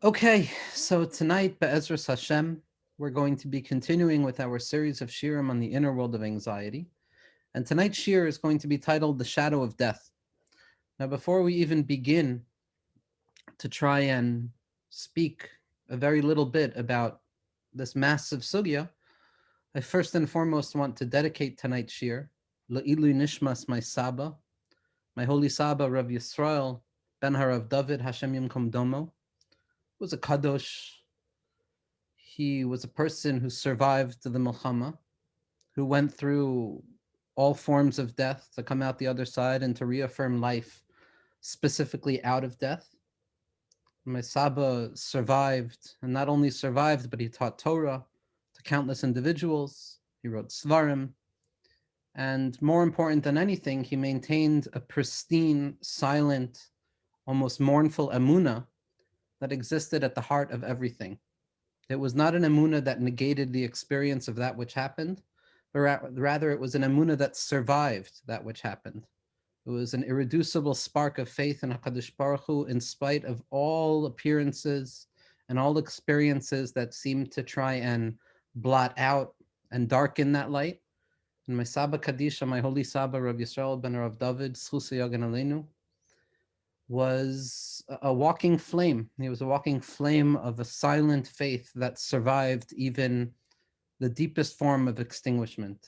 Okay, so tonight, Be'ezras Hashem, we're going to be continuing with our series of shirim on the inner world of anxiety. And tonight's shir is going to be titled The Shadow of Death. Now, before we even begin to try and speak a very little bit about this massive sugya, I first and foremost want to dedicate tonight's shir, La'ilu Nishmas, my Saba, my holy Saba, Rav Yisrael, Ben Harav David, Hashem Yimkom Domo, was a kadosh. He was a person who survived the Milchama, who went through all forms of death to come out the other side and to reaffirm life, specifically out of death. My Saba survived, and not only survived, but he taught Torah to countless individuals. He wrote Svarim. And more important than anything, he maintained a pristine, silent, almost mournful emunah that existed at the heart of everything. It was not an emunah that negated the experience of that which happened, but rather it was an emunah that survived that which happened. It was an irreducible spark of faith in HaKadosh Baruch Hu in spite of all appearances and all experiences that seemed to try and blot out and darken that light. And my Saba Kadisha, my holy Saba, Rav Yisrael ben Rav David, Zchus Yagan Aleinu, was a walking flame. He was a walking flame of a silent faith that survived even the deepest form of extinguishment.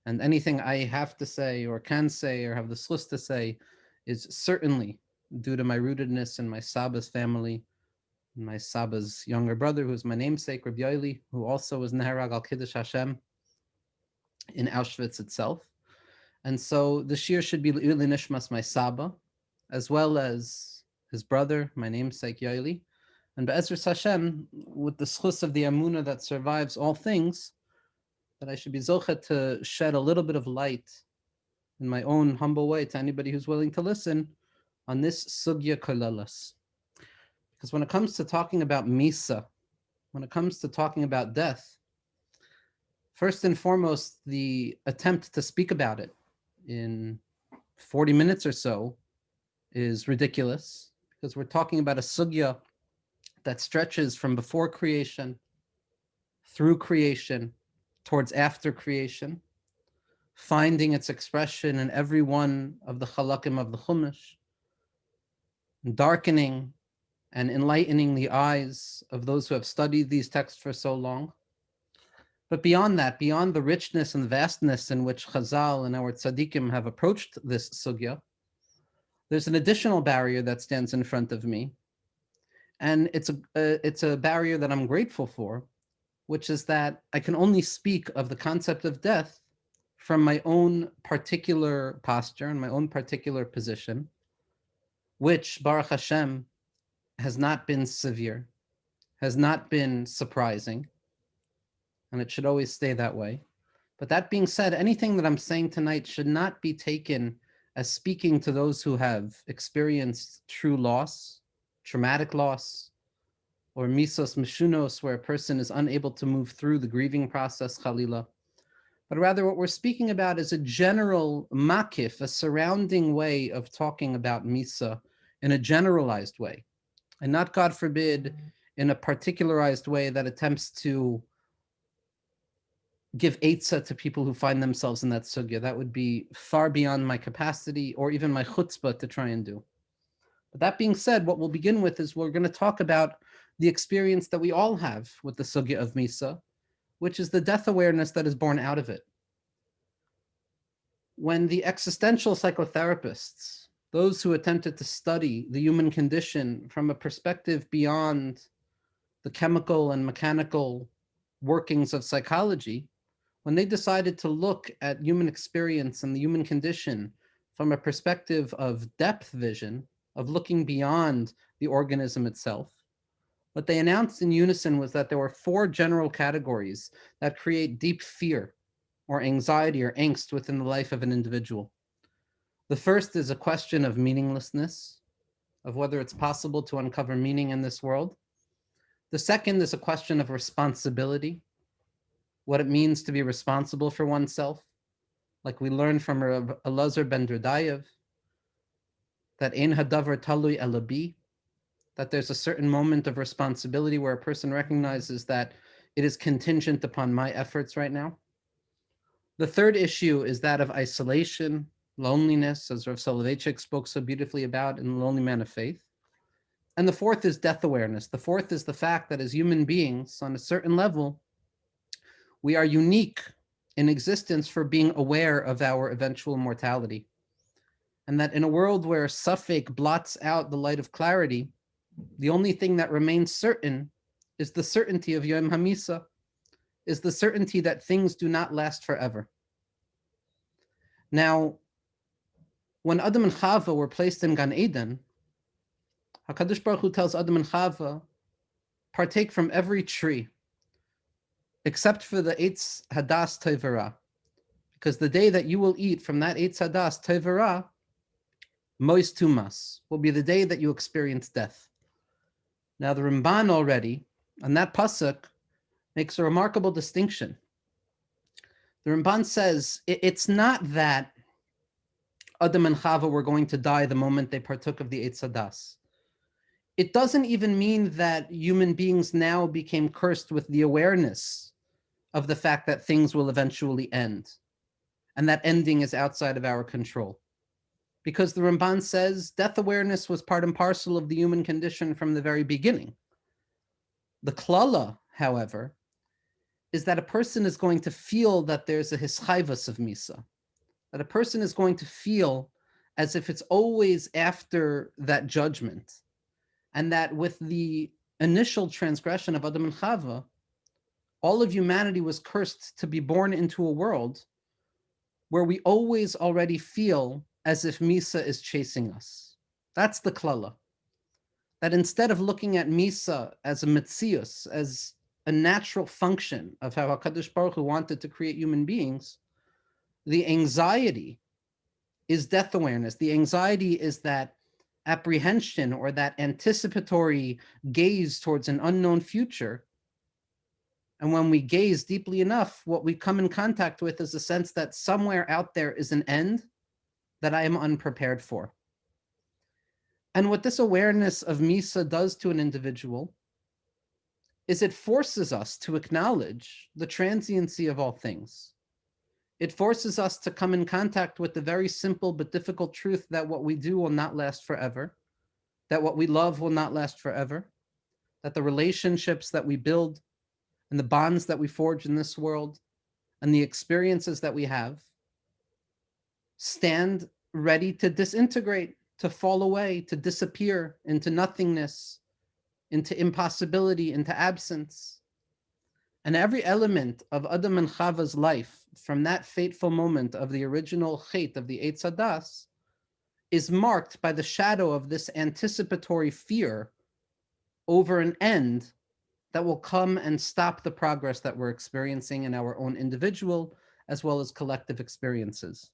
And anything I have to say or can say or have the zchus to say is certainly due to my rootedness in my Saba's family, my Saba's younger brother, who's my namesake, Rabbi Yoeli, who also was Neherag al Kiddush Hashem in Auschwitz itself. And so the shir should be Le'ili Nishmas, my Saba, as well as his brother, my namesake Yoeli, and Be'ezras Hashem, with the zchus of the Amunah that survives all things, that I should be zochet to shed a little bit of light in my own humble way to anybody who's willing to listen on this sugya kolalas. Because when it comes to talking about Misa, when it comes to talking about death, first and foremost, the attempt to speak about it in 40 minutes or so is ridiculous, because we're talking about a sugya that stretches from before creation, through creation, towards after creation, finding its expression in every one of the chalakim of the Chumash, darkening and enlightening the eyes of those who have studied these texts for so long. But beyond that, beyond the richness and vastness in which Hazal and our tzaddikim have approached this sugya, there's an additional barrier that stands in front of me, and it's a barrier that I'm grateful for, which is that I can only speak of the concept of death from my own particular posture and my own particular position, which, Baruch Hashem, has not been severe, has not been surprising, and it should always stay that way. But that being said, anything that I'm saying tonight should not be taken as speaking to those who have experienced true loss, traumatic loss, or misos mishunos, where a person is unable to move through the grieving process, chalila. But rather what we're speaking about is a general makif, a surrounding way of talking about misa in a generalized way, and not, God forbid, in a particularized way that attempts to give eitzah to people who find themselves in that sugya. That would be far beyond my capacity or even my chutzpah to try and do. But that being said, what we'll begin with is we're going to talk about the experience that we all have with the sugya of Misa, which is the death awareness that is born out of it. When the existential psychotherapists, those who attempted to study the human condition from a perspective beyond the chemical and mechanical workings of psychology, when they decided to look at human experience and the human condition from a perspective of depth vision, of looking beyond the organism itself, what they announced in unison was that there were 4 general categories that create deep fear or anxiety or angst within the life of an individual. The first is a question of meaninglessness, of whether it's possible to uncover meaning in this world. The second is a question of responsibility, what it means to be responsible for oneself. Like we learned from Elazar ben Derdayev, that ein hadavar talui elabi, that there's a certain moment of responsibility where a person recognizes that it is contingent upon my efforts right now. The third issue is that of isolation, loneliness, as Rav Soloveitchik spoke so beautifully about in The Lonely Man of Faith. And the fourth is death awareness. The fourth is the fact that as human beings, on a certain level, we are unique in existence for being aware of our eventual mortality. And that in a world where suffix blots out the light of clarity, the only thing that remains certain is the certainty of Yom HaMisa, is the certainty that things do not last forever. Now, when Adam and Chava were placed in Gan Eden, HaKadosh Baruch Hu tells Adam and Chava, partake from every tree, except for the Eitz Hadas Tevera, because the day that you will eat from that Eitz Hadas Tevera, Mois Tumas, will be the day that you experience death. Now the Ramban already, on that pasuk, makes a remarkable distinction. The Ramban says it's not that Adam and Chava were going to die the moment they partook of the Eitz Hadas. It doesn't even mean that human beings now became cursed with the awareness of the fact that things will eventually end, and that ending is outside of our control. Because the Ramban says death awareness was part and parcel of the human condition from the very beginning. The klala, however, is that a person is going to feel that there's a hischayvus of misa, that a person is going to feel as if it's always after that judgment, and that with the initial transgression of Adam and Chava, all of humanity was cursed to be born into a world where we always already feel as if Misa is chasing us. That's the klala. That instead of looking at Misa as a metzius, as a natural function of how HaKadosh Baruch Hu wanted to create human beings, the anxiety is death awareness. The anxiety is that apprehension or that anticipatory gaze towards an unknown future. And when we gaze deeply enough, what we come in contact with is a sense that somewhere out there is an end that I am unprepared for. And what this awareness of Misa does to an individual is it forces us to acknowledge the transiency of all things. It forces us to come in contact with the very simple but difficult truth that what we do will not last forever, that what we love will not last forever, that the relationships that we build and the bonds that we forge in this world and the experiences that we have stand ready to disintegrate, to fall away, to disappear into nothingness, into impossibility, into absence. And every element of Adam and Chava's life from that fateful moment of the original chet of the Eitz Hadas is marked by the shadow of this anticipatory fear over an end that will come and stop the progress that we're experiencing in our own individual as well as collective experiences.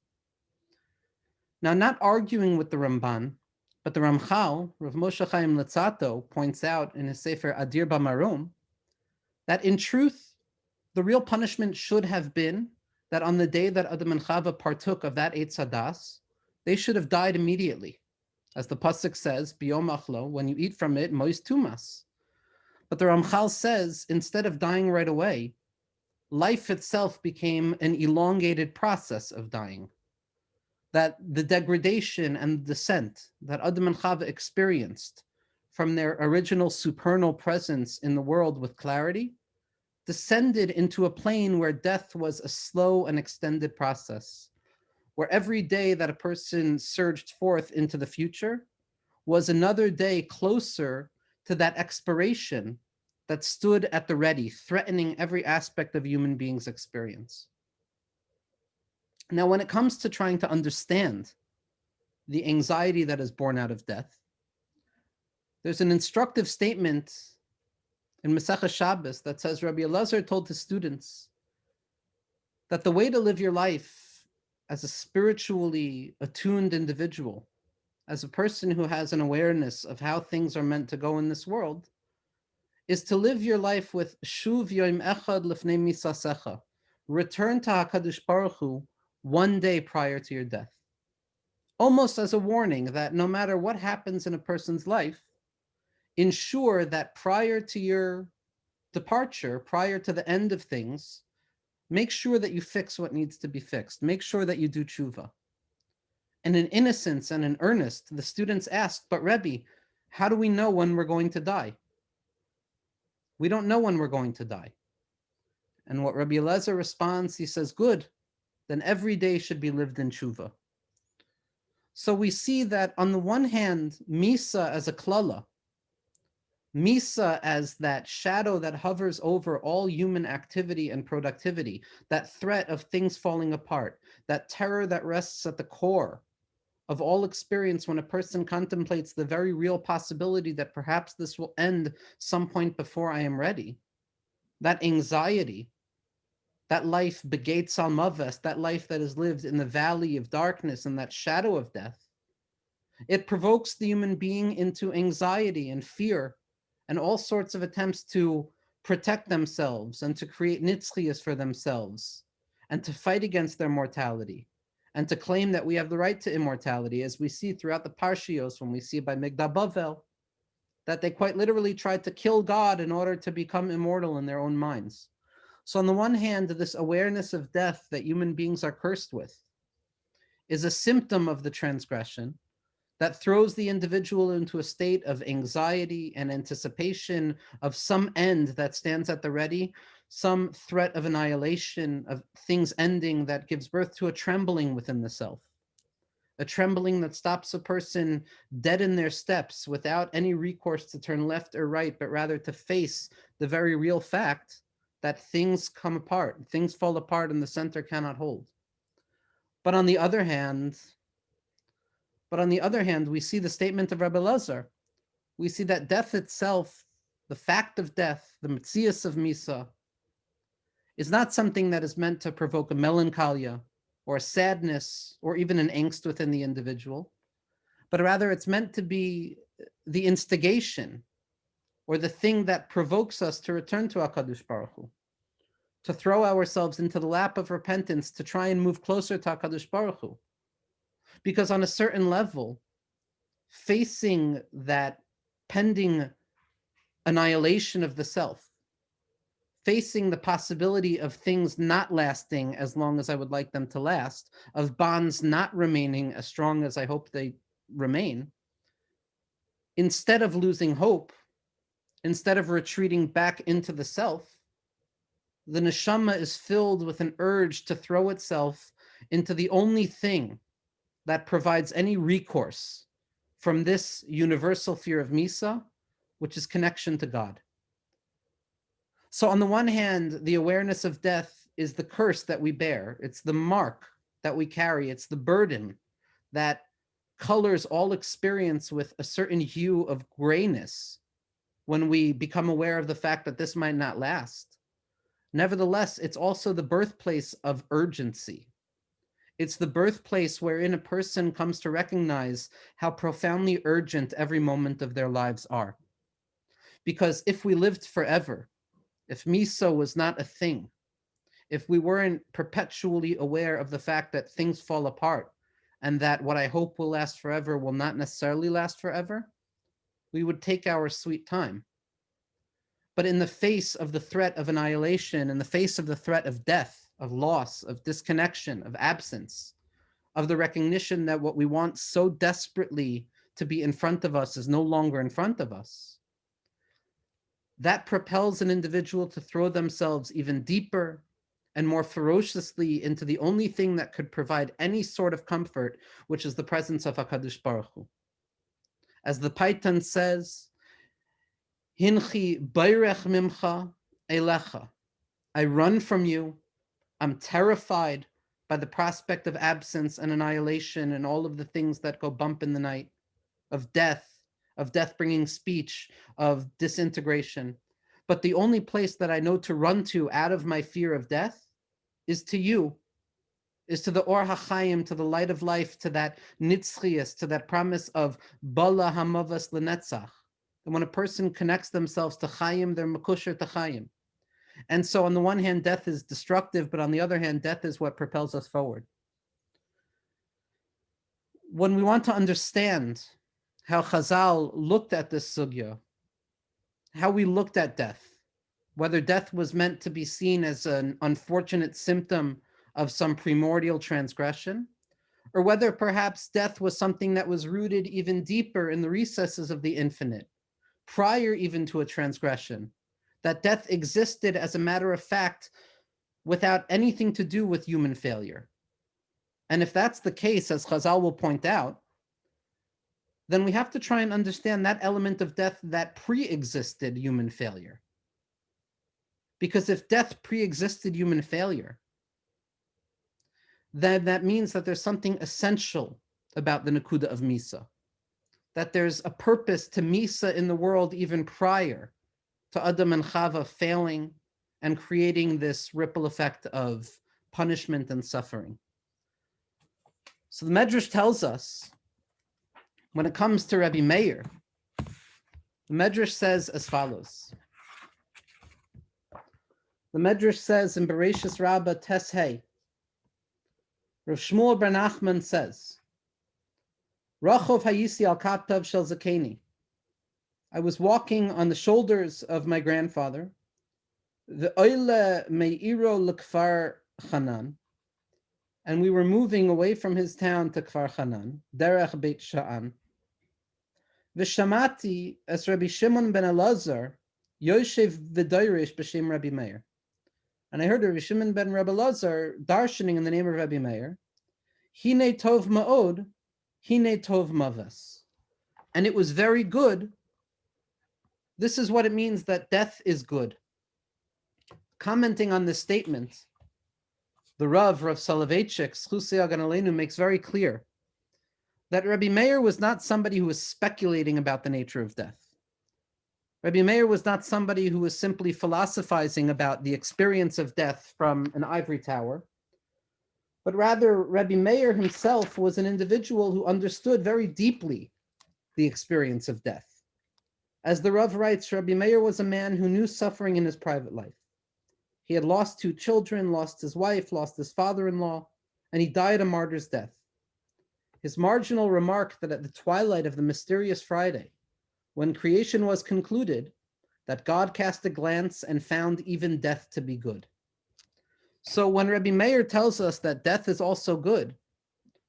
Now, not arguing with the Ramban, but the Ramchal, Rav Moshe Chaim Latzato, points out in his Sefer Adir Bamarom that in truth, the real punishment should have been that on the day that Adam and Chava partook of that Eitz Hadas, they should have died immediately. As the pasuk says, Biyom achlo, when you eat from it, mois tumas. But the Ramchal says, instead of dying right away, life itself became an elongated process of dying. That the degradation and descent that Adam and Chava experienced from their original supernal presence in the world with clarity descended into a plane where death was a slow and extended process, where every day that a person surged forth into the future was another day closer to that expiration that stood at the ready, threatening every aspect of human beings' experience. Now, when it comes to trying to understand the anxiety that is born out of death, there's an instructive statement in Masechah Shabbos that says Rabbi Elazar told his students that the way to live your life as a spiritually attuned individual, as a person who has an awareness of how things are meant to go in this world, is to live your life with Shuv Yom Echad Lefnei Misasecha. Return to HaKadosh Baruch Hu one day prior to your death. Almost as a warning that no matter what happens in a person's life, ensure that prior to your departure, prior to the end of things, make sure that you fix what needs to be fixed. Make sure that you do tshuva. And in innocence and in earnest, the students asked, but Rebbe, how do we know when we're going to die? We don't know when we're going to die. And what Rabbi Eliezer responds, he says, good, then every day should be lived in tshuva. So we see that on the one hand, Misa as a klala, Misa as that shadow that hovers over all human activity and productivity, that threat of things falling apart, that terror that rests at the core of all experience when a person contemplates the very real possibility that perhaps this will end some point before I am ready. That anxiety, that life begates almaves, that life that is lived in the valley of darkness and that shadow of death. It provokes the human being into anxiety and fear and all sorts of attempts to protect themselves and to create nitzchias for themselves and to fight against their mortality and to claim that we have the right to immortality, as we see throughout the Parshios when we see by Migdal Bavel, that they quite literally tried to kill God in order to become immortal in their own minds. So on the one hand, this awareness of death that human beings are cursed with is a symptom of the transgression that throws the individual into a state of anxiety and anticipation of some end that stands at the ready, some threat of annihilation, of things ending, that gives birth to a trembling within the self, a trembling that stops a person dead in their steps without any recourse to turn left or right, but rather to face the very real fact that things come apart, things fall apart and the center cannot hold. But on the other hand, we see the statement of Rabbi Eliezer. We see that death itself, the fact of death, the metzias of Misa, is not something that is meant to provoke a melancholia or a sadness or even an angst within the individual, but rather it's meant to be the instigation or the thing that provokes us to return to HaKadosh Baruch Hu, to throw ourselves into the lap of repentance, to try and move closer to HaKadosh Baruch Hu. Because on a certain level, facing that pending annihilation of the self, facing the possibility of things not lasting as long as I would like them to last, of bonds not remaining as strong as I hope they remain, instead of losing hope, instead of retreating back into the self, the neshama is filled with an urge to throw itself into the only thing that provides any recourse from this universal fear of Misa, which is connection to God. So on the one hand, the awareness of death is the curse that we bear. It's the mark that we carry. It's the burden that colors all experience with a certain hue of grayness when we become aware of the fact that this might not last. Nevertheless, it's also the birthplace of urgency. It's the birthplace wherein a person comes to recognize how profoundly urgent every moment of their lives are. Because if we lived forever, if Misa was not a thing, if we weren't perpetually aware of the fact that things fall apart and that what I hope will last forever will not necessarily last forever, we would take our sweet time. But in the face of the threat of annihilation, in the face of the threat of death, of loss, of disconnection, of absence, of the recognition that what we want so desperately to be in front of us is no longer in front of us, that propels an individual to throw themselves even deeper and more ferociously into the only thing that could provide any sort of comfort, which is the presence of HaKadosh Baruch Hu. As the Paitan says, Hinchi bayrech mimcha elecha. I run from you. I'm terrified by the prospect of absence and annihilation and all of the things that go bump in the night, of death bringing speech, of disintegration. But the only place that I know to run to out of my fear of death is to you, is to the Or HaChaim, to the light of life, to that nitzchias, to that promise of Bala Hamavas Lenetzach. And when a person connects themselves to Chaim, they're Mekusher to Chaim. And so on the one hand, death is destructive, but on the other hand, death is what propels us forward. When we want to understand how Hazal looked at this sugya, how we looked at death, whether death was meant to be seen as an unfortunate symptom of some primordial transgression, or whether perhaps death was something that was rooted even deeper in the recesses of the infinite, prior even to a transgression, that death existed as a matter of fact without anything to do with human failure. And if that's the case, as Hazal will point out, then we have to try and understand that element of death that pre-existed human failure. Because if death pre-existed human failure, then that means that there's something essential about the Nakuda of Misa, that there's a purpose to Misa in the world even prior to Adam and Chava failing and creating this ripple effect of punishment and suffering. So the Medrash tells us, when it comes to Rabbi Meir, the Medrash says as follows. The Medrash says in Bereshis Rabbah Tes Hey, Rav Shmuel ben Nachman says, Rachov hayisi al kaptav shel zakeni. I was walking on the shoulders of my grandfather, the oile meiro lekfar Chanan, and we were moving away from his town to Kfar Chanan, derech Beit Sha'an. V'shamati es Rabbi Shimon ben Elazar yoshev v'doirish b'shem Rabbi Meir. And I heard Rabbi Shimon ben Rabbi Elazar darshaning in the name of Rabbi Meir, Hine tov ma'od, hine tov mavas. And it was very good. This is what it means that death is good. Commenting on this statement, the Rav Soloveitchik, Zchusei Hagan Aleinu, makes very clear that Rabbi Meir was not somebody who was speculating about the nature of death. Rabbi Meir was not somebody who was simply philosophizing about the experience of death from an ivory tower, but rather Rabbi Meir himself was an individual who understood very deeply the experience of death. As the Rav writes, Rabbi Meir was a man who knew suffering in his private life. He had lost 2 children, lost his wife, lost his father-in-law, and he died a martyr's death. His marginal remark that at the twilight of the mysterious Friday, when creation was concluded, that God cast a glance and found even death to be good. So when Rabbi Meir tells us that death is also good,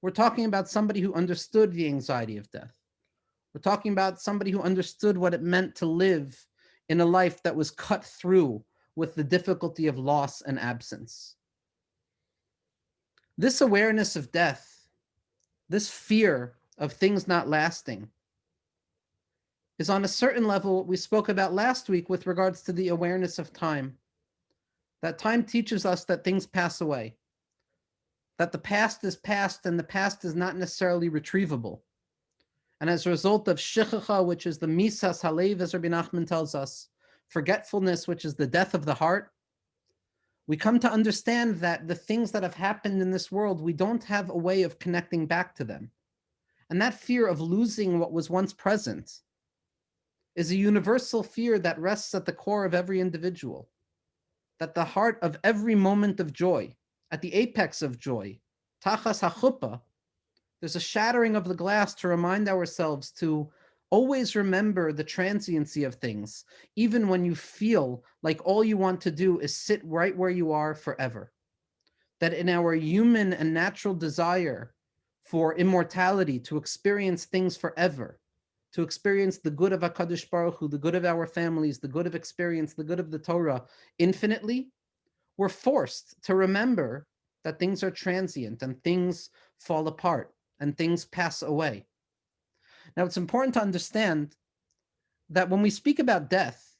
we're talking about somebody who understood the anxiety of death. We're talking about somebody who understood what it meant to live in a life that was cut through with the difficulty of loss and absence. This awareness of death, this fear of things not lasting, is on a certain level what we spoke about last week with regards to the awareness of time. That time teaches us that things pass away, that the past is past and the past is not necessarily retrievable. And as a result of shichacha, which is the misas halev, as Rabbi Nachman tells us, forgetfulness, which is the death of the heart, we come to understand that the things that have happened in this world, we don't have a way of connecting back to them. And that fear of losing what was once present is a universal fear that rests at the core of every individual. That the heart of every moment of joy, at the apex of joy, tachas hachuppah, there's a shattering of the glass to remind ourselves to always remember the transiency of things, even when you feel like all you want to do is sit right where you are forever. That in our human and natural desire for immortality, to experience things forever, to experience the good of HaKadosh Baruch Hu, the good of our families, the good of experience, the good of the Torah infinitely, we're forced to remember that things are transient and things fall apart and things pass away. Now, it's important to understand that when we speak about death,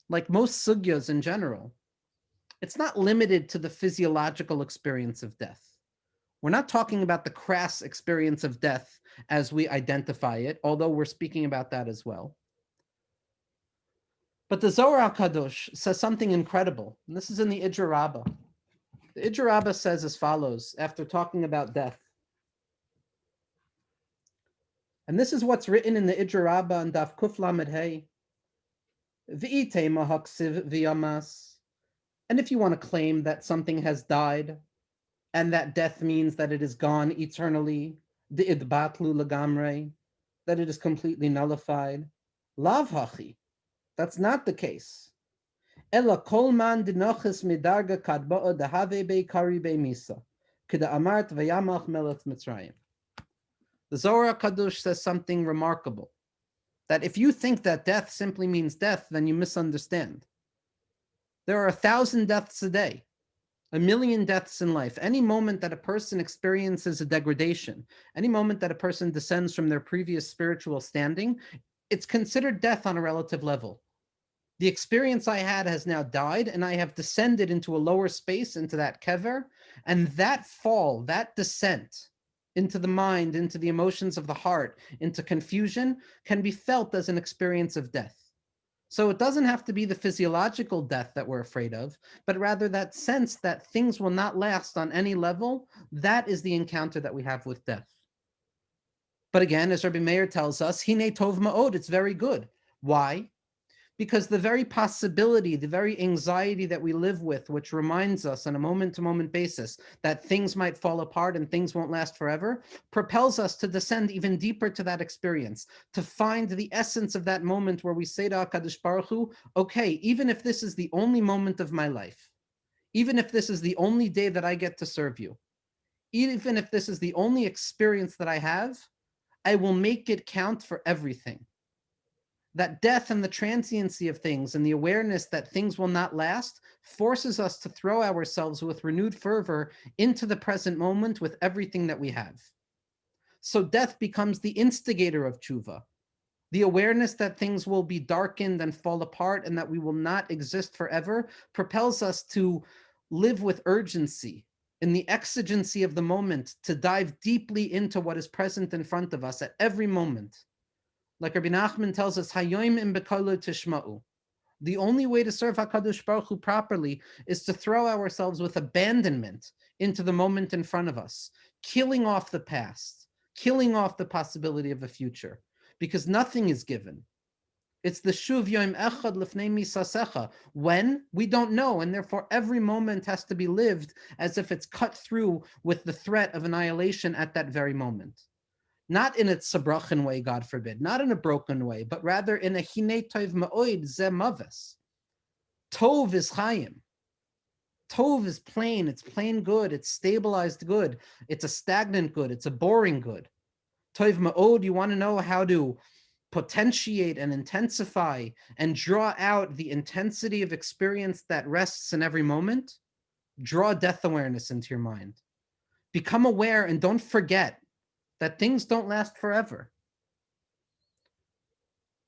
like most sugyas in general, it's not limited to the physiological experience of death. We're not talking about the crass experience of death as we identify it, although we're speaking about that as well. But the Zohar HaKadosh says something incredible, and this is in the Idra Rabbah. The Idra Rabbah says as follows, after talking about death. And this is what's written in the Idra Rabbah and Daf Kuf Lamed Hey. V'itei mahaksiv v'yamas. And if you want to claim that something has died, and that death means that it is gone eternally, the idbatlu lagamre, that it is completely nullified, lav hachi. That's not the case. Ella kolman dinochis midarga kadba'a dehave be kari be misa. Kida amart vayamach melet Mitzrayim. The Zohar Kadosh says something remarkable. That if you think that death simply means death, then you misunderstand. There are 1,000 deaths a day, 1,000,000 deaths in life. Any moment that a person experiences a degradation, any moment that a person descends from their previous spiritual standing, it's considered death on a relative level. The experience I had has now died, and I have descended into a lower space, into that kever, and that fall, that descent into the mind, into the emotions of the heart, into confusion, can be felt as an experience of death. So it doesn't have to be the physiological death that we're afraid of, but rather that sense that things will not last on any level. That is the encounter that we have with death. But again, as Rabbi Meir tells us, Hine Tov Ma'od, it's very good. Why? Because the very possibility, the very anxiety that we live with, which reminds us on a moment-to-moment basis that things might fall apart and things won't last forever, propels us to descend even deeper to that experience, to find the essence of that moment where we say to HaKadosh Baruch Hu, okay, even if this is the only moment of my life, even if this is the only day that I get to serve you, even if this is the only experience that I have, I will make it count for everything. That death and the transiency of things and the awareness that things will not last forces us to throw ourselves with renewed fervor into the present moment with everything that we have. So death becomes the instigator of tshuva. The awareness that things will be darkened and fall apart and that we will not exist forever propels us to live with urgency in the exigency of the moment, to dive deeply into what is present in front of us at every moment. Like Rabbi Nachman tells us, Hayoim im bekolu tishma'u. The only way to serve HaKadosh Baruch Hu properly is to throw ourselves with abandonment into the moment in front of us, killing off the past, killing off the possibility of a future, because nothing is given. It's the shuv yom echad lifnei misasecha. When? We don't know, and therefore every moment has to be lived as if it's cut through with the threat of annihilation at that very moment. Not in a tzabrachin way, God forbid, not in a broken way, but rather in a hinei tov ma'oid ze maves. Tov is chayim. Tov is plain, it's plain good, it's stabilized good, it's a stagnant good, it's a boring good. Tov ma'od, you want to know how to potentiate and intensify and draw out the intensity of experience that rests in every moment? Draw death awareness into your mind. Become aware and don't forget that things don't last forever.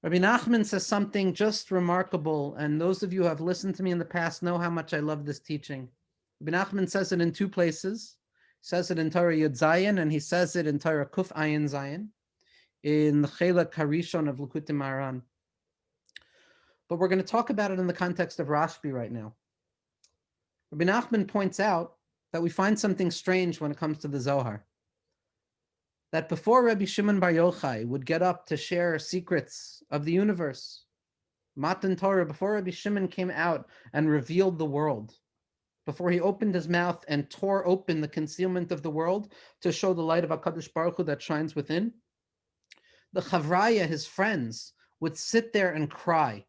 Rabbi Nachman says something just remarkable, and those of you who have listened to me in the past know how much I love this teaching. Rabbi Nachman says it in two places. He says it in Torah Yud Zayin, and he says it in Torah Kuf Ayin Zayin, in the Chelak Harishon of Likutei Maharan. But we're going to talk about it in the context of Rashbi right now. Rabbi Nachman points out that we find something strange when it comes to the Zohar. That before Rabbi Shimon Bar Yochai would get up to share secrets of the universe, Matan Torah, before Rabbi Shimon came out and revealed the world, before he opened his mouth and tore open the concealment of the world to show the light of HaKadosh Baruch Hu that shines within, the Chavraya, his friends, would sit there and cry.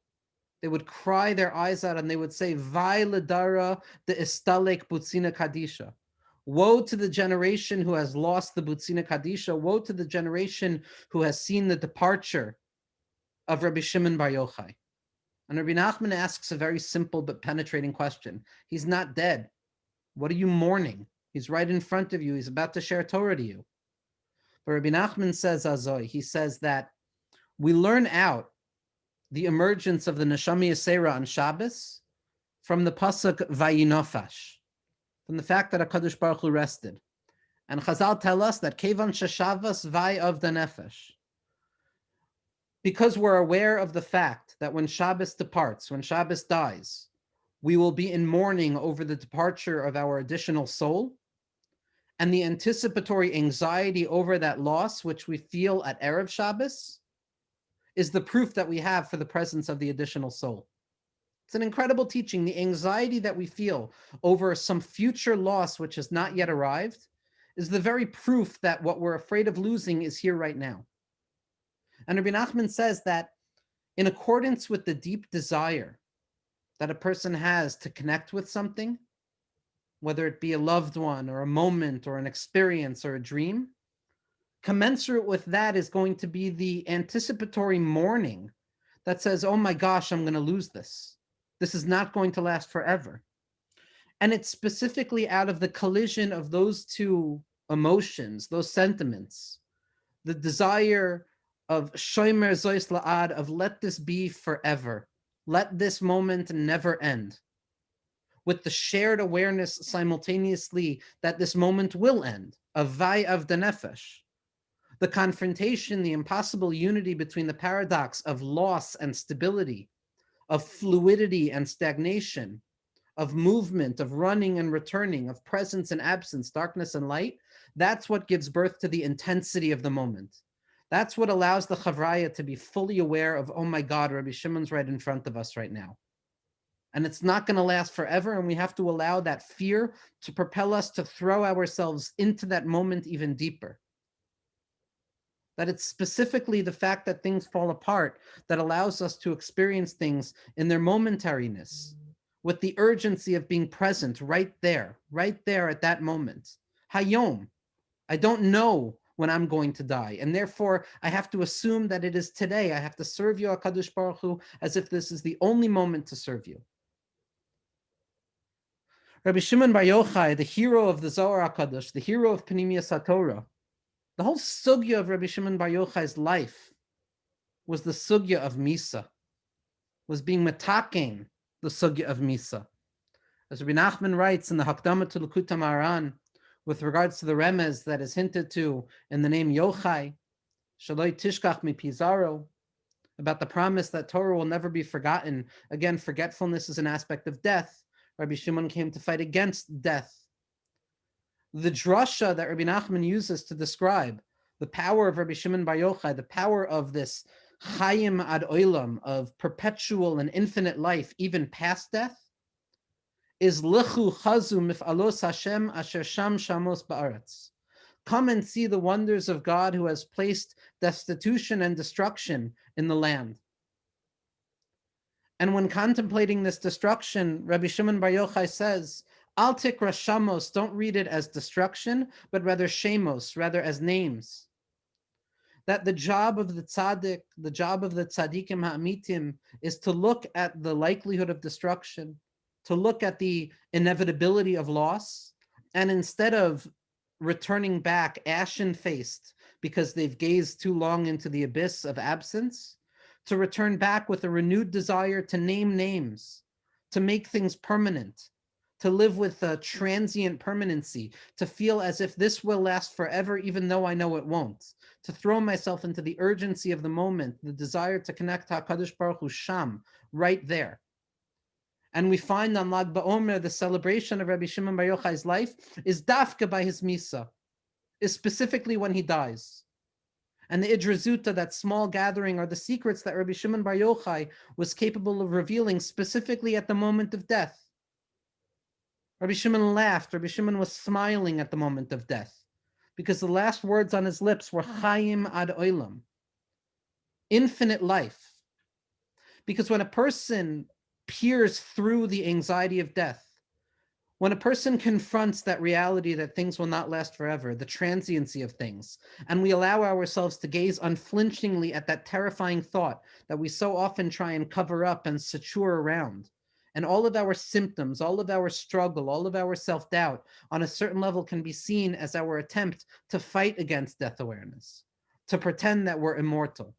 They would cry their eyes out and they would say, Vai ledara de istalek butzina kadisha. Woe to the generation who has lost the Butzina Kadisha. Woe to the generation who has seen the departure of Rabbi Shimon Bar Yochai. And Rabbi Nachman asks a very simple but penetrating question. He's not dead. What are you mourning? He's right in front of you. He's about to share Torah to you. But Rabbi Nachman says, Azoy, he says that we learn out the emergence of the Neshama Yisera on Shabbos from the pasuk Vayinofash, from the fact that HaKadosh Baruch Hu rested. And Hazal tell us that Kevan Sheshavas Vay of the Nefesh. Because we're aware of the fact that when Shabbos departs, when Shabbos dies, we will be in mourning over the departure of our additional soul, and the anticipatory anxiety over that loss, which we feel at Erev Shabbos, is the proof that we have for the presence of the additional soul. It's an incredible teaching. The anxiety that we feel over some future loss which has not yet arrived is the very proof that what we're afraid of losing is here right now. And Rabbi Nachman says that in accordance with the deep desire that a person has to connect with something, whether it be a loved one or a moment or an experience or a dream, commensurate with that is going to be the anticipatory mourning that says, oh my gosh, I'm going to lose this. This is not going to last forever. And it's specifically out of the collision of those two emotions, those sentiments, the desire of shomer zois la'ad, of let this be forever, let this moment never end, with the shared awareness simultaneously that this moment will end, avai of the nefesh, the confrontation, the impossible unity between the paradox of loss and stability, of fluidity and stagnation, of movement, of running and returning, of presence and absence, darkness and light. That's what gives birth to the intensity of the moment. That's what allows the Chavraya to be fully aware of, oh my God, Rabbi Shimon's right in front of us right now. And it's not going to last forever, and we have to allow that fear to propel us to throw ourselves into that moment even deeper. That it's specifically the fact that things fall apart that allows us to experience things in their momentariness, with the urgency of being present right there at that moment. Hayom, I don't know when I'm going to die, and therefore I have to assume that it is today. I have to serve you, HaKadosh Baruch Hu, as if this is the only moment to serve you. Rabbi Shimon Bar Yochai, the hero of the Zohar HaKadosh, the hero of Panimius HaTorah, the whole sugya of Rabbi Shimon Bar Yochai's life was the sugya of Misa, was being metaking the sugya of Misa. As Rabbi Nachman writes in the Hakdama to Likutei Moharan, with regards to the remez that is hinted to in the name Yochai, Shaloi Tishkach Mi Pizaro, about the promise that Torah will never be forgotten. Again, forgetfulness is an aspect of death. Rabbi Shimon came to fight against death. The drasha that Rabbi Nachman uses to describe the power of Rabbi Shimon Bar Yochai, the power of this Chayim ad olam, of perpetual and infinite life, even past death, is Lichu chazu mif'alos Hashem asher sham shamos ba'aretz. Come and see the wonders of God who has placed destitution and destruction in the land. And when contemplating this destruction, Rabbi Shimon Bar Yochai says, Al tikra shamos, don't read it as destruction, but rather shemos, rather as names. That the job of the tzaddik, the job of the tzaddikim ha'amitim, is to look at the likelihood of destruction, to look at the inevitability of loss, and instead of returning back ashen-faced because they've gazed too long into the abyss of absence, to return back with a renewed desire to name names, to make things permanent, to live with a transient permanency, to feel as if this will last forever, even though I know it won't, to throw myself into the urgency of the moment, the desire to connect to HaKadosh Baruch Hu Sham, right there. And we find on Lag BaOmer, the celebration of Rabbi Shimon Bar Yochai's life is dafka by his Misa, is specifically when he dies. And the Idrizuta, that small gathering, are the secrets that Rabbi Shimon Bar Yochai was capable of revealing specifically at the moment of death. Rabbi Shimon laughed. Rabbi Shimon was smiling at the moment of death because the last words on his lips were Chaim ad olam, infinite life. Because when a person peers through the anxiety of death, when a person confronts that reality that things will not last forever, the transiency of things, and we allow ourselves to gaze unflinchingly at that terrifying thought that we so often try and cover up and sature around, and all of our symptoms, all of our struggle, all of our self-doubt on a certain level can be seen as our attempt to fight against death awareness, to pretend that we're immortal,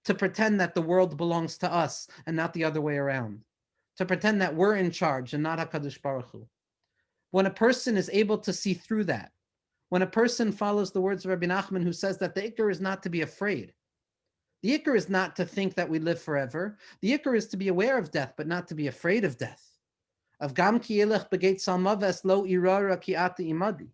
to pretend that the world belongs to us and not the other way around, to pretend that we're in charge and not HaKadosh Baruch Hu. When a person is able to see through that, when a person follows the words of Rabbi Nachman, who says that the ikar is not to be afraid, the ikar is not to think that we live forever. The ikar is to be aware of death, but not to be afraid of death. Of gam ki elech begeit salmaves lo irara ki ata imadi.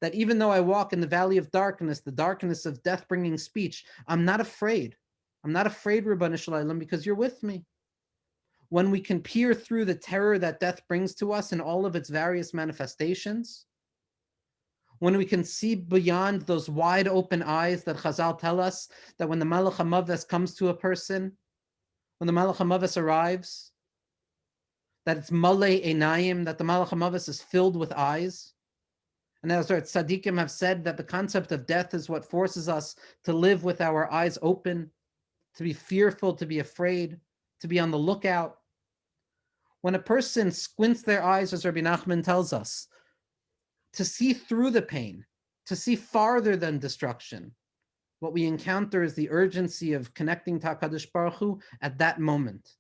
That even though I walk in the valley of darkness, the darkness of death-bringing speech, I'm not afraid. I'm not afraid, Ribbon Shalom, because you're with me. When we can peer through the terror that death brings to us in all of its various manifestations, when we can see beyond those wide open eyes that Hazal tell us that when the Malach HaMaves comes to a person, when the Malach HaMavis arrives, that it's Malei Einayim, that the Malach HaMavis is filled with eyes. And as our tzaddikim have said, that the concept of death is what forces us to live with our eyes open, to be fearful, to be afraid, to be on the lookout. When a person squints their eyes, as Rabbi Nachman tells us, to see through the pain, to see farther than destruction, what we encounter is the urgency of connecting to HaKadosh Baruch Hu at that moment.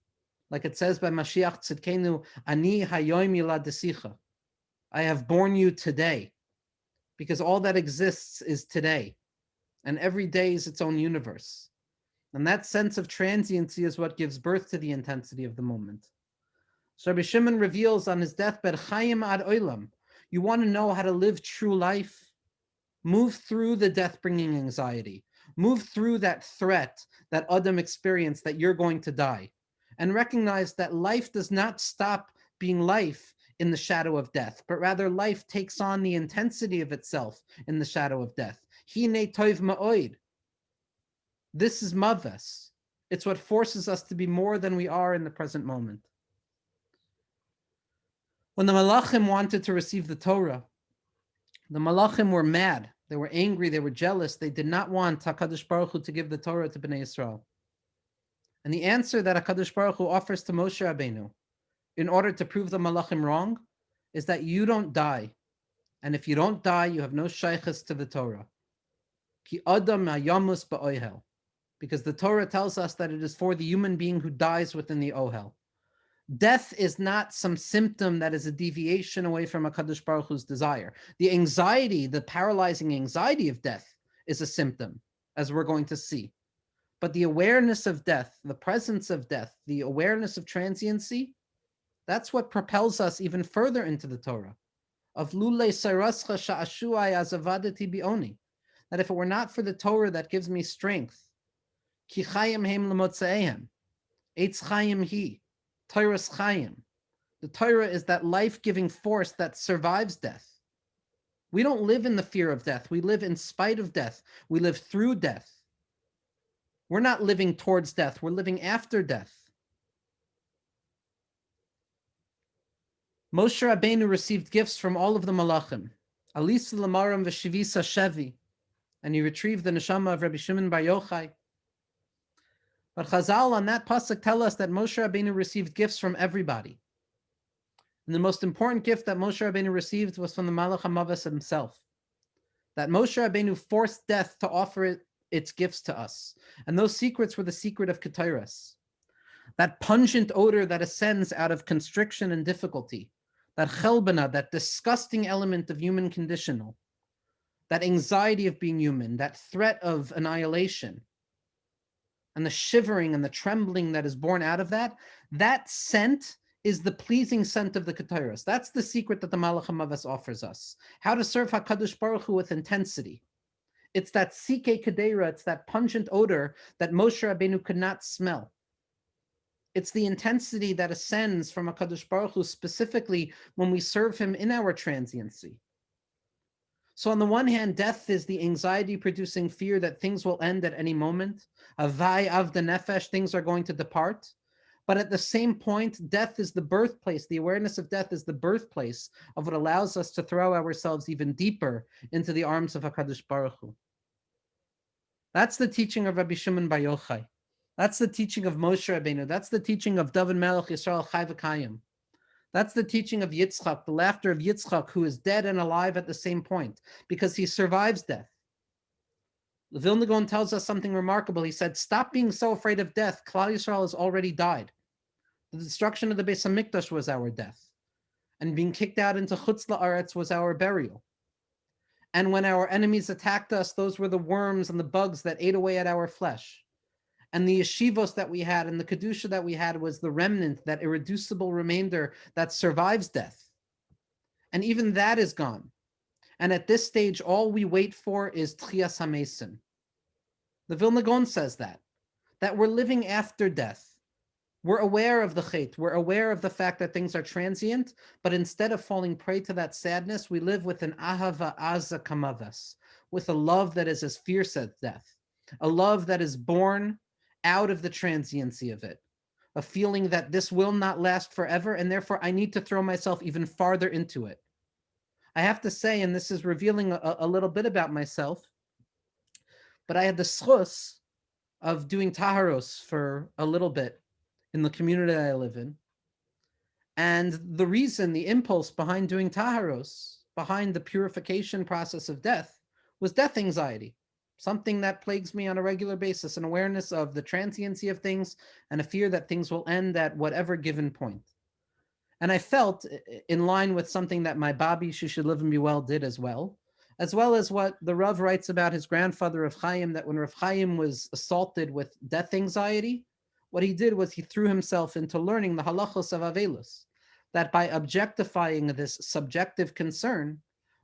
Like it says by Mashiach Tzidkenu, Ani hayoim yiladesicha. I have born you today, because all that exists is today, and every day is its own universe. And that sense of transiency is what gives birth to the intensity of the moment. So Rabbi Shimon reveals on his deathbed, Chayim ad olam. You want to know how to live true life? Move through the death-bringing anxiety. Move through that threat that Adam experienced that you're going to die. And recognize that life does not stop being life in the shadow of death, but rather life takes on the intensity of itself in the shadow of death. Hine toiv ma'oid. This is Mavas. It's what forces us to be more than we are in the present moment. When the Malachim wanted to receive the Torah, the Malachim were mad. They were angry. They were jealous. They did not want HaKadosh Baruch Hu to give the Torah to Bnei Yisrael. And the answer that HaKadosh Baruch Hu offers to Moshe Rabbeinu in order to prove the Malachim wrong is that you don't die. And if you don't die, you have no shaykhs to the Torah. Ki adam hayamus ba'ohel. Because the Torah tells us that it is for the human being who dies within the ohel. Death is not some symptom that is a deviation away from HaKadosh Baruch Hu's desire. The anxiety, the paralyzing anxiety of death is a symptom, as we're going to see. But the awareness of death, the presence of death, the awareness of transiency, that's what propels us even further into the Torah. Of lulei sarascha sha'ashuai azavadati bioni. That if it were not for the Torah that gives me strength, ki chayim heim lemotzaehem, eitz chayim hi, Torah's chayim. The Torah is that life-giving force that survives death. We don't live in the fear of death. We live in spite of death. We live through death. We're not living towards death. We're living after death. Moshe Rabbeinu received gifts from all of the Malachim. Alisa Lamaram v'shivisa shevi. And he retrieved the neshama of Rabbi Shimon Bar Yochai. But Hazal on that pasuk tell us that Moshe Rabbeinu received gifts from everybody. And the most important gift that Moshe Rabbeinu received was from the Malach HaMavas himself. That Moshe Rabbeinu forced death to offer its gifts to us. And those secrets were the secret of Ketairos. That pungent odor that ascends out of constriction and difficulty. That chelbana, that disgusting element of human conditional. That anxiety of being human, that threat of annihilation. And the shivering and the trembling that is born out of that, that scent is the pleasing scent of the Ketairos. That's the secret that the Malach HaMavas offers us. How to serve HaKadosh Baruch Hu with intensity. It's that Sikeh Kedera, it's that pungent odor that Moshe Rabbeinu could not smell. It's the intensity that ascends from HaKadosh Baruch Hu specifically when we serve him in our transiency. So on the one hand, death is the anxiety-producing fear that things will end at any moment. Avai av the nefesh, things are going to depart. But at the same point, death is the birthplace. The awareness of death is the birthplace of what allows us to throw ourselves even deeper into the arms of HaKadosh Baruch Hu. That's the teaching of Rabbi Shimon Bar Yochai. That's the teaching of Moshe Rabbeinu. That's the teaching of David Melech Yisrael Chai V'Kayim. That's the teaching of Yitzchak, the laughter of Yitzchak, who is dead and alive at the same point, because he survives death. The Vilna Gaon tells us something remarkable. He said, stop being so afraid of death. Klal Yisrael has already died. The destruction of the Beis HaMikdash was our death. And being kicked out into Chutz La'aretz was our burial. And when our enemies attacked us, those were the worms and the bugs that ate away at our flesh. And the yeshivos that we had and the kedusha that we had was the remnant, that irreducible remainder that survives death. And even that is gone. And at this stage, all we wait for is Tchias HaMesim. The Vilna Gaon says that we're living after death. We're aware of the chait. We're aware of the fact that things are transient, but instead of falling prey to that sadness, we live with an ahava aza kamavas, with a love that is as fierce as death, a love that is born out of the transiency of it, a feeling that this will not last forever, and therefore I need to throw myself even farther into it. I have to say, and this is revealing a little bit about myself, but I had the schus of doing taharos for a little bit in the community that I live in. And the reason, the impulse behind doing taharos, behind the purification process of death, was death anxiety, something that plagues me on a regular basis, an awareness of the transiency of things and a fear that things will end at whatever given point. And I felt in line with something that my Babi, she should live and be well, did as well as what the Rav writes about his grandfather Rav Chaim, that when Rav Chaim was assaulted with death anxiety, what he did was he threw himself into learning the halachos of Avelus, that by objectifying this subjective concern,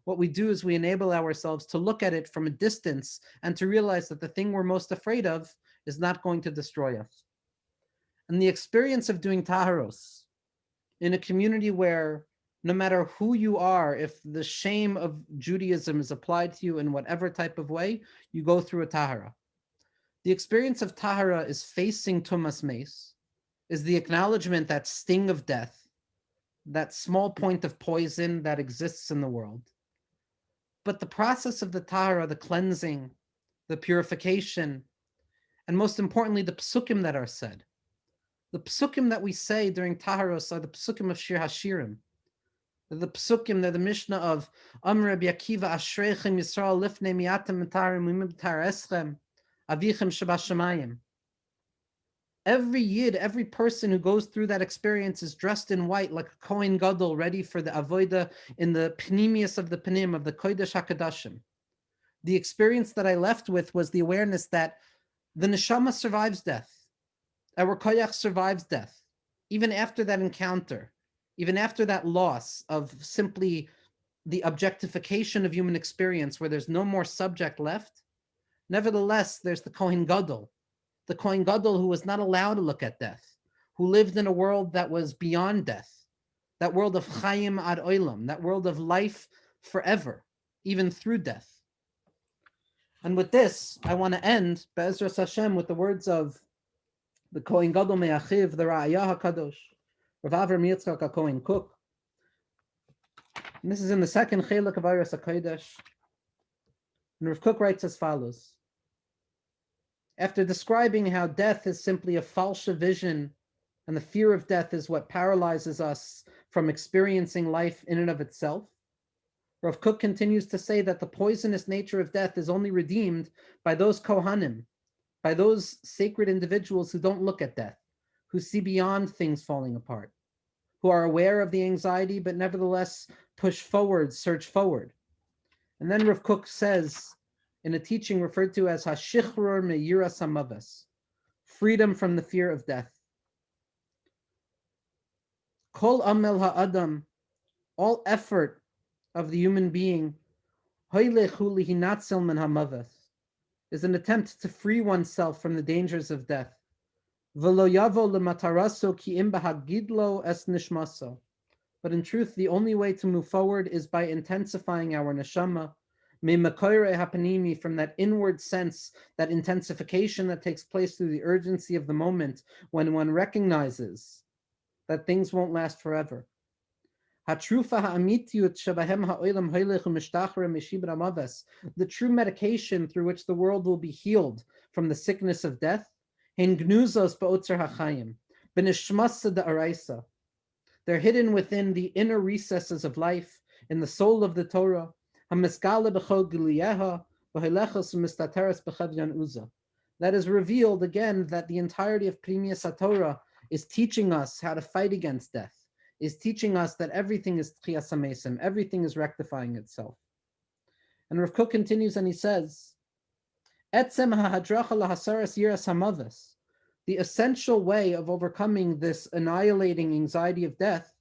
what we do is we enable ourselves to look at it from a distance and to realize that the thing we're most afraid of is not going to destroy us. And the experience of doing taharos in a community where no matter who you are, if the shame of Judaism is applied to you in whatever type of way, you go through a tahara. The experience of tahara is facing tumas meis, is the acknowledgement that sting of death, that small point of poison that exists in the world. But the process of the tahara, the cleansing, the purification, and most importantly, the psukim that are said. The psukim that we say during taharos are the psukim of Shir Hashirim. The psukim, they're the Mishnah of Amr Rabbi Akiva Ashreichem Yisrael Lifnei Miatem Mitarim Mimtar Eschem Avichem Shabashamayim. Every yid, every person who goes through that experience is dressed in white like a Kohen Gadol, ready for the avodah in the pnimius of the pnim, of the Kodesh HaKadoshim. The experience that I left with was the awareness that the neshama survives death. Our koyach survives death. Even after that encounter, even after that loss of simply the objectification of human experience where there's no more subject left, nevertheless, there's the Kohen Gadol who was not allowed to look at death, who lived in a world that was beyond death, that world of Chaim ad olam, that world of life forever, even through death. And with this, I want to end, Be'ezras Hashem, with the words of the Kohen Gadol Me'achiv, the Ra'ayah HaKadosh, Rav Avram Yitzchak HaKohen Cook. And this is in the second Chelek of Aras HaKodesh. And Rav Cook writes as follows. After describing how death is simply a false vision and the fear of death is what paralyzes us from experiencing life in and of itself, Rav Cook continues to say that the poisonous nature of death is only redeemed by those Kohanim, by those sacred individuals who don't look at death, who see beyond things falling apart, who are aware of the anxiety, but nevertheless push forward, search forward. And then Rav Cook says, in a teaching referred to as Hashichror Meyiras Hamavas, freedom from the fear of death. Kol Amel Ha'adam, all effort of the human being, Hoilechu Lihinatzel Men Hamavas, is an attempt to free oneself from the dangers of death. V'lo yavo lemataraso ki im bahagidlo es nishmaso. But in truth, the only way to move forward is by intensifying our neshama, me'makoire hapanimi, from that inward sense, that intensification that takes place through the urgency of the moment when one recognizes that things won't last forever. The true medication through which the world will be healed from the sickness of death, they're hidden within the inner recesses of life, in the soul of the Torah, that is revealed again, that the entirety of Pnimius HaTorah is teaching us how to fight against death, is teaching us that everything is Tchias HaMesim, everything is rectifying itself. And Rav Kook continues and he says, Etzem ha'hadracha lahasaras yiras hamavas, the essential way of overcoming this annihilating anxiety of death,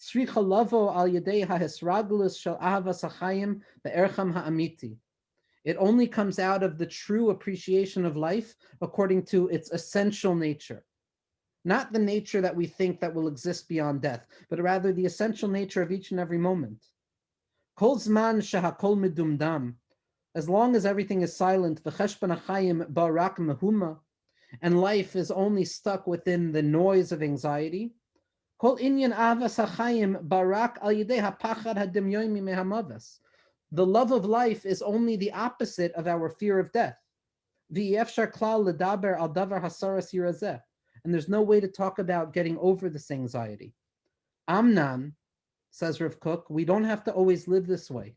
tzricha lavo al yedei ha'hisragulus shel ahavas ha'chayim be'ercham ha'amiti. It only comes out of the true appreciation of life according to its essential nature. Not the nature that we think that will exist beyond death, but rather the essential nature of each and every moment. Kol zman shehakol medumdam, as long as everything is silent, v'cheshbon hachayim barak mehuma, and life is only stuck within the noise of anxiety, Kol inyan avas hachayim barak al yidei hapachad hadimyoimi mehamavas. The love of life is only the opposite of our fear of death. V'yefshar klal ledaber al davar hasaras yirazeh. And there's no way to talk about getting over this anxiety. Amnan, says Rav Kook, we don't have to always live this way.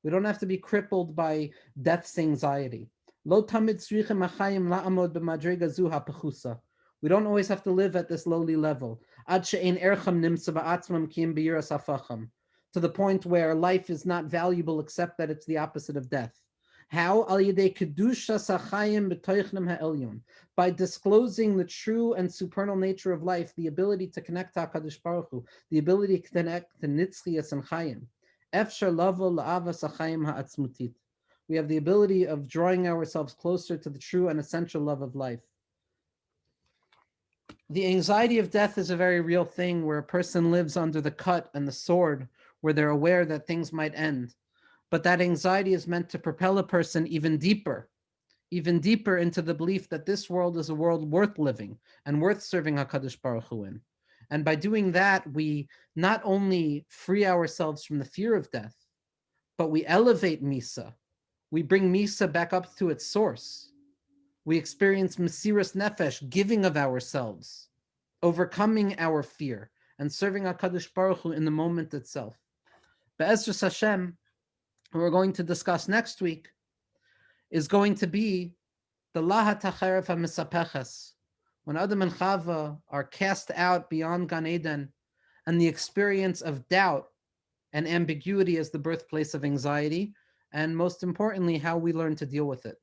We don't have to be crippled by death's anxiety. Lo tamid tzrichem hachayim la'amod b'madrega zu hapechusa. We don't always have to live at this lowly level. Ad she'ein ercham nimtza ba'atzmam ki'im b'yiras hafacham. To the point where life is not valuable except that it's the opposite of death. How? Al yedei kedushas hachayim b'toichnem ha'elyon. By disclosing the true and supernal nature of life, the ability to connect to HaKadosh Baruch Hu, the ability to connect to nitzchias and chayim. Efshar lavo la'avas hachayim ha'atzmutit. We have the ability of drawing ourselves closer to the true and essential love of life. The anxiety of death is a very real thing where a person lives under the cut and the sword, where they're aware that things might end. But that anxiety is meant to propel a person even deeper into the belief that this world is a world worth living and worth serving HaKadosh Baruch Hu in. And by doing that, we not only free ourselves from the fear of death, but we elevate Misa. We bring Misa back up to its source. We experience Mesiras Nefesh, giving of ourselves, overcoming our fear, and serving HaKadosh Baruch Hu in the moment itself. Be'ezras Hashem, what we're going to discuss next week, is going to be the Lahat HaCherev HaMesapeches, when Adam and Chava are cast out beyond Gan Eden, and the experience of doubt and ambiguity as the birthplace of anxiety, and most importantly, how we learn to deal with it.